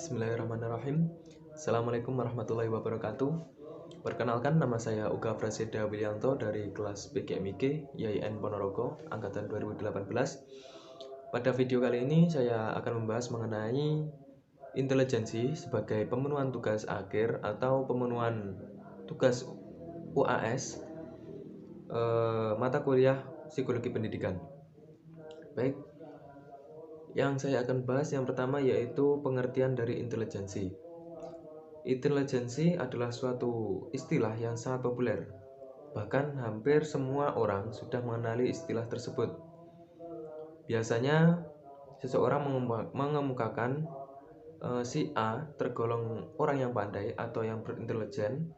Bismillahirrahmanirrahim. Assalamualaikum warahmatullahi wabarakatuh. Perkenalkan, nama saya Uga Prasetya Willianto dari kelas PGMIG YIN Ponorogo angkatan 2018. Pada video kali ini saya akan membahas mengenai intelijensi sebagai pemenuhan tugas akhir atau pemenuhan tugas UAS mata kuliah Psikologi Pendidikan. Baik, yang saya akan bahas yang pertama yaitu pengertian dari intelijensi. Intelijensi adalah suatu istilah yang sangat populer. Bahkan hampir semua orang sudah mengenali istilah tersebut. Biasanya seseorang mengemukakan si A tergolong orang yang pandai atau yang berintelijen,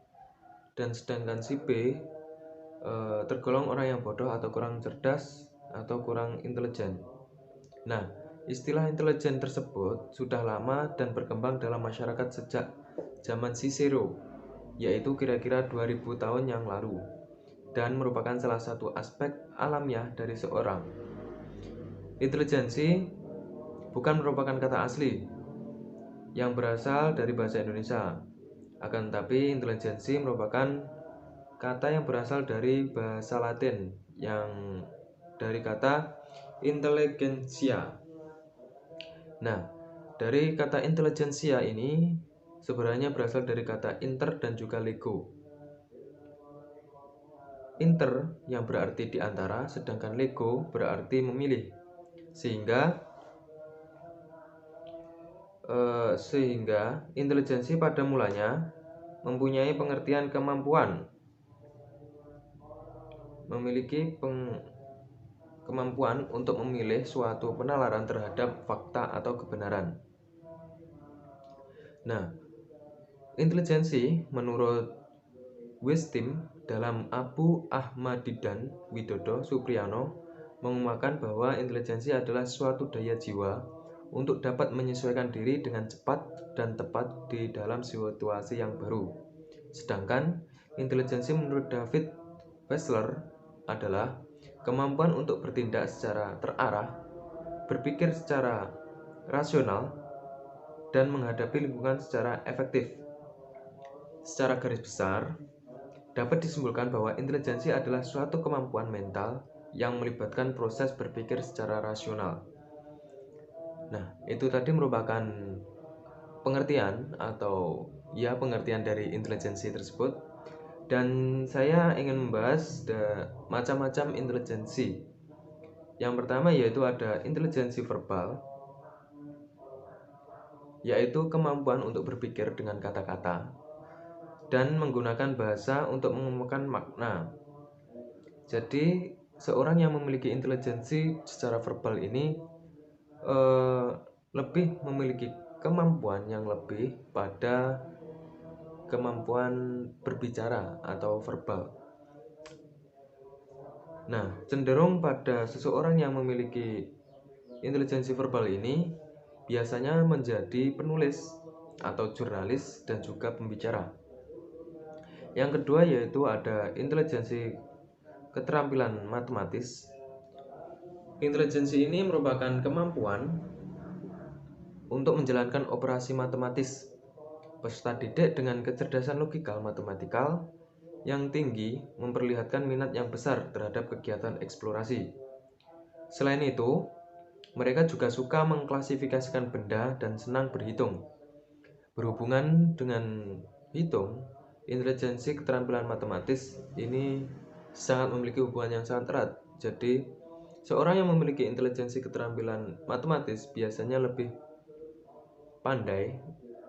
dan sedangkan si B tergolong orang yang bodoh atau kurang cerdas atau kurang intelijen. Nah, istilah intelijen tersebut sudah lama dan berkembang dalam masyarakat sejak zaman Cicero, yaitu kira-kira 2000 tahun yang lalu, dan merupakan salah satu aspek alamiah dari seorang. Intelijensi bukan merupakan kata asli yang berasal dari bahasa Indonesia. Akan tetapi, intelijensi merupakan kata yang berasal dari bahasa Latin yang dari kata intelligentsia. Nah, dari kata intelijensia ini sebenarnya berasal dari kata inter dan juga lego. Inter yang berarti di antara, sedangkan lego berarti memilih. Sehingga intelijensi pada mulanya mempunyai pengertian kemampuan, memiliki kemampuan untuk memilih suatu penalaran terhadap fakta atau kebenaran. Nah, intelijensi menurut Wistim dalam Abu Ahmadidan Widodo Supriyono mengemukakan bahwa intelijensi adalah suatu daya jiwa untuk dapat menyesuaikan diri dengan cepat dan tepat di dalam situasi yang baru. Sedangkan intelijensi menurut David Wessler adalah kemampuan untuk bertindak secara terarah, berpikir secara rasional, dan menghadapi lingkungan secara efektif. Secara garis besar, dapat disimpulkan bahwa intelijensi adalah suatu kemampuan mental yang melibatkan proses berpikir secara rasional. Nah, itu tadi merupakan pengertian pengertian dari intelijensi tersebut. Dan saya ingin membahas macam-macam intelijensi. Yang pertama yaitu ada intelijensi verbal, yaitu kemampuan untuk berpikir dengan kata-kata dan menggunakan bahasa untuk mengemukakan makna. Jadi, seorang yang memiliki intelijensi secara verbal ini lebih memiliki kemampuan yang lebih pada kemampuan berbicara atau verbal. Nah, cenderung pada seseorang yang memiliki intelijensi verbal ini biasanya menjadi penulis atau jurnalis dan juga pembicara. Yang kedua yaitu ada intelijensi keterampilan matematis. Intelijensi ini merupakan kemampuan untuk menjalankan operasi matematis. Peserta didik dengan kecerdasan logikal matematikal yang tinggi memperlihatkan minat yang besar terhadap kegiatan eksplorasi. Selain itu, mereka juga suka mengklasifikasikan benda dan senang berhitung. Berhubungan dengan hitung, intelijensi keterampilan matematis ini sangat memiliki hubungan yang sangat erat. Jadi, seorang yang memiliki intelijensi keterampilan matematis biasanya lebih pandai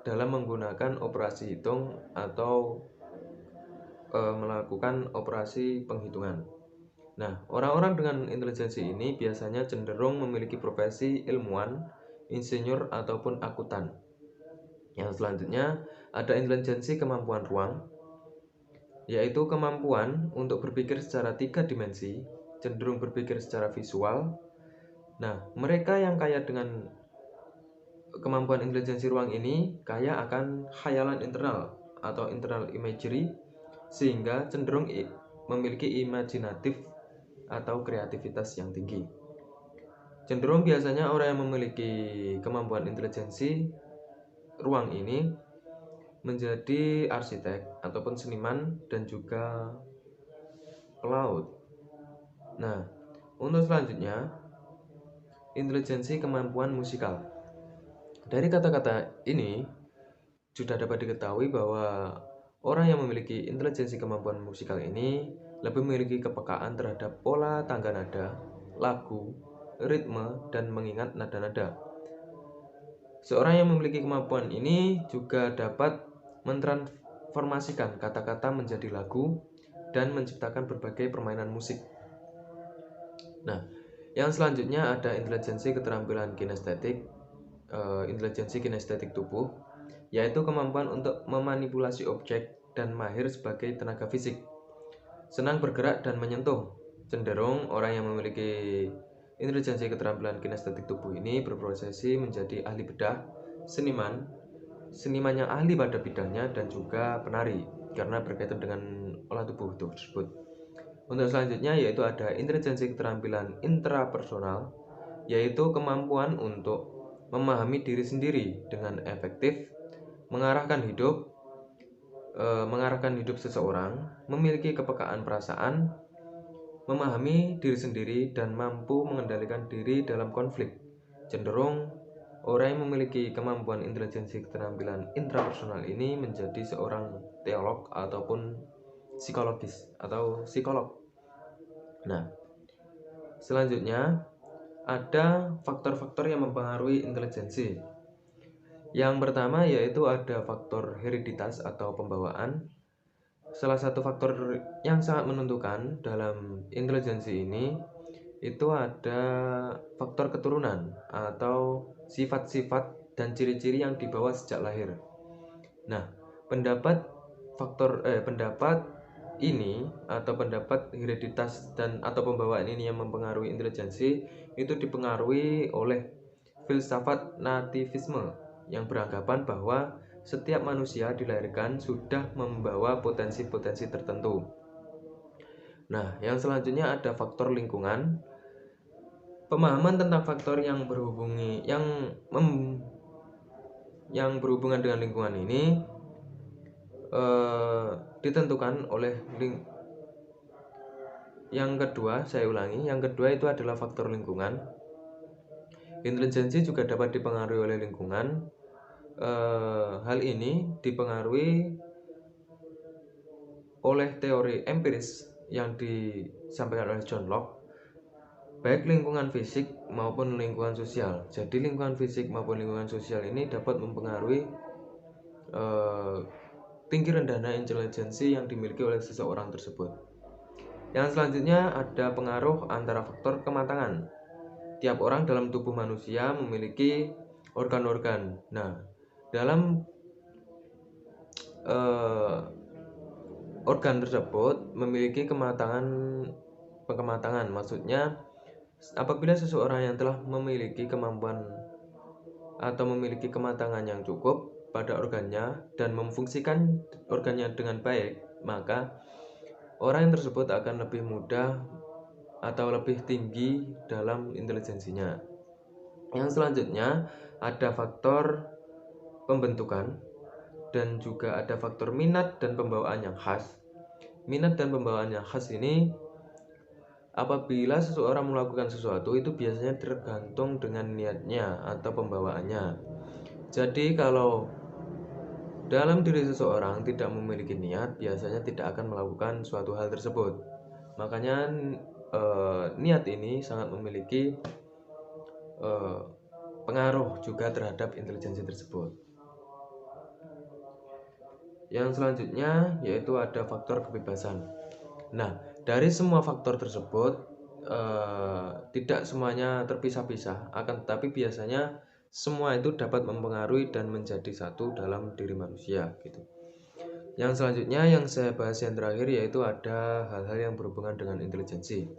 dalam menggunakan operasi hitung atau melakukan operasi penghitungan. Nah, orang-orang dengan intelijensi ini biasanya cenderung memiliki profesi ilmuwan, insinyur, ataupun akuntan. Yang selanjutnya ada intelijensi kemampuan ruang, yaitu kemampuan untuk berpikir secara 3 dimensi, cenderung berpikir secara visual. Nah, mereka yang kaya dengan kemampuan intelijensi ruang ini kaya akan khayalan internal atau internal imagery, sehingga cenderung memiliki imajinatif atau kreativitas yang tinggi. Cenderung biasanya orang yang memiliki kemampuan intelijensi ruang ini menjadi arsitek ataupun seniman dan juga pelaut. Nah, untuk selanjutnya, intelijensi kemampuan musikal. Dari kata-kata ini sudah dapat diketahui bahwa orang yang memiliki intelijensi kemampuan musikal ini lebih memiliki kepekaan terhadap pola tangga nada, lagu, ritme, dan mengingat nada-nada. Seorang yang memiliki kemampuan ini juga dapat mentransformasikan kata-kata menjadi lagu dan menciptakan berbagai permainan musik. Nah, yang selanjutnya ada intelijensi keterampilan kinestetik, intelijensi kinestetik tubuh, yaitu kemampuan untuk memanipulasi objek dan mahir sebagai tenaga fisik. Senang bergerak dan menyentuh. Cenderung orang yang memiliki intelijensi keterampilan kinestetik tubuh ini berprofesi menjadi ahli bedah, seniman yang ahli pada bidangnya, dan juga penari karena berkaitan dengan olah tubuh tersebut. Untuk selanjutnya yaitu ada intelijensi keterampilan intrapersonal, yaitu kemampuan untuk memahami diri sendiri dengan efektif, mengarahkan hidup seseorang, memiliki kepekaan perasaan, memahami diri sendiri, dan mampu mengendalikan diri dalam konflik. Cenderung orang yang memiliki kemampuan intelijensi keterampilan intrapersonal ini menjadi seorang teolog ataupun psikolog. Nah, selanjutnya ada faktor-faktor yang mempengaruhi intelijensi. Yang pertama yaitu ada faktor hereditas atau pembawaan. Salah satu faktor yang sangat menentukan dalam intelijensi ini itu ada faktor keturunan atau sifat-sifat dan ciri-ciri yang dibawa sejak lahir. Nah, pendapat ini atau pendapat hereditas dan atau pembawaan ini yang mempengaruhi intelijensi itu dipengaruhi oleh filsafat nativisme yang beranggapan bahwa setiap manusia dilahirkan sudah membawa potensi-potensi tertentu. Nah, yang selanjutnya ada faktor lingkungan. Pemahaman tentang faktor yang berhubungan dengan lingkungan ini ditentukan oleh yang kedua itu adalah faktor lingkungan. Intelijensi juga dapat dipengaruhi oleh lingkungan. Hal ini dipengaruhi oleh teori empiris yang disampaikan oleh John Locke, baik lingkungan fisik maupun lingkungan sosial. Jadi lingkungan fisik maupun lingkungan sosial ini dapat mempengaruhi tinggi rendahnya intelijensi yang dimiliki oleh seseorang tersebut. Yang selanjutnya ada pengaruh antara faktor kematangan. Tiap orang dalam tubuh manusia memiliki organ-organ. Nah, dalam organ tersebut memiliki kematangan. Maksudnya apabila seseorang yang telah memiliki kemampuan atau memiliki kematangan yang cukup pada organnya dan memfungsikan organnya dengan baik, maka orang yang tersebut akan lebih mudah atau lebih tinggi dalam intelijensinya. Yang selanjutnya ada faktor pembentukan dan juga ada faktor minat dan pembawaan yang khas. Minat dan pembawaan yang khas ini apabila seseorang melakukan sesuatu itu biasanya tergantung dengan niatnya atau pembawaannya. Jadi kalau dalam diri seseorang tidak memiliki niat, biasanya tidak akan melakukan suatu hal tersebut. Makanya niat ini sangat memiliki pengaruh juga terhadap intelijensi tersebut. Yang selanjutnya yaitu ada faktor kebebasan. Nah, dari semua faktor tersebut tidak semuanya terpisah-pisah, akan tetapi biasanya semua itu dapat mempengaruhi dan menjadi satu dalam diri manusia gitu. Yang selanjutnya yang saya bahas yang terakhir yaitu ada hal-hal yang berhubungan dengan intelijensi.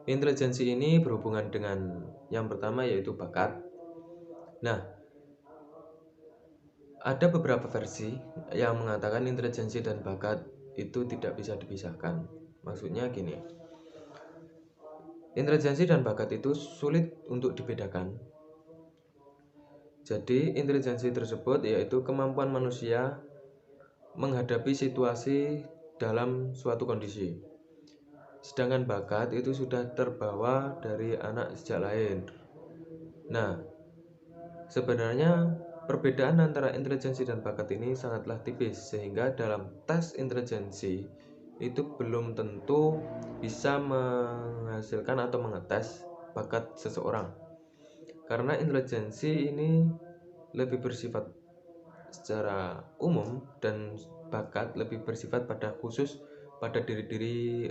Intelijensi ini berhubungan dengan yang pertama yaitu bakat. Nah, ada beberapa versi yang mengatakan intelijensi dan bakat itu tidak bisa dipisahkan. Maksudnya gini, intelijensi dan bakat itu sulit untuk dibedakan. Jadi, intelijensi tersebut yaitu kemampuan manusia menghadapi situasi dalam suatu kondisi. Sedangkan bakat itu sudah terbawa dari anak sejak lahir. Nah, sebenarnya perbedaan antara intelijensi dan bakat ini sangatlah tipis, sehingga dalam tes intelijensi itu belum tentu bisa menghasilkan atau mengetes bakat seseorang. Karena intelijensi ini lebih bersifat secara umum dan bakat lebih bersifat pada khusus pada diri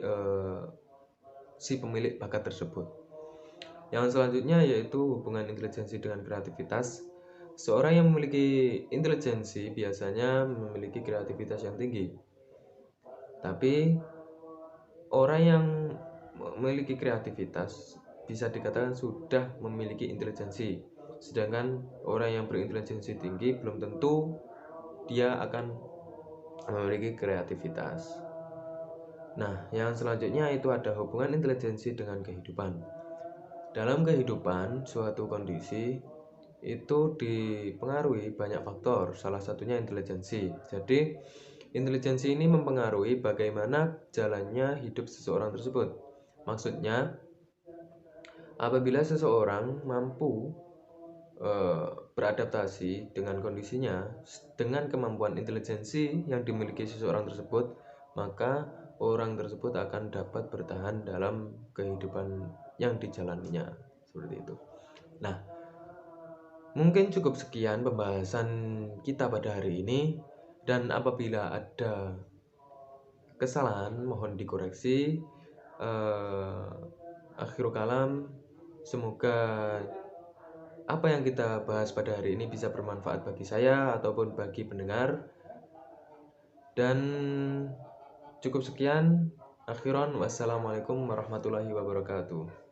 si pemilik bakat tersebut. Yang selanjutnya yaitu hubungan intelijensi dengan kreativitas. Seorang yang memiliki intelijensi biasanya memiliki kreativitas yang tinggi. Tapi orang yang memiliki kreativitas bisa dikatakan sudah memiliki intelijensi. Sedangkan orang yang berintelijensi tinggi belum tentu dia akan memiliki kreativitas. Nah, yang selanjutnya itu ada hubungan intelijensi dengan kehidupan. Dalam kehidupan, suatu kondisi itu dipengaruhi banyak faktor, salah satunya intelijensi. Jadi, intelijensi ini mempengaruhi bagaimana jalannya hidup seseorang tersebut. Maksudnya, apabila seseorang mampu beradaptasi dengan kondisinya dengan kemampuan intelijensi yang dimiliki seseorang tersebut, maka orang tersebut akan dapat bertahan dalam kehidupan yang dijalaninya, seperti itu. Nah, mungkin cukup sekian pembahasan kita pada hari ini, dan apabila ada kesalahan mohon dikoreksi. Akhirul kalam, semoga apa yang kita bahas pada hari ini bisa bermanfaat bagi saya ataupun bagi pendengar. Dan cukup sekian. Akhiran, wassalamualaikum warahmatullahi wabarakatuh.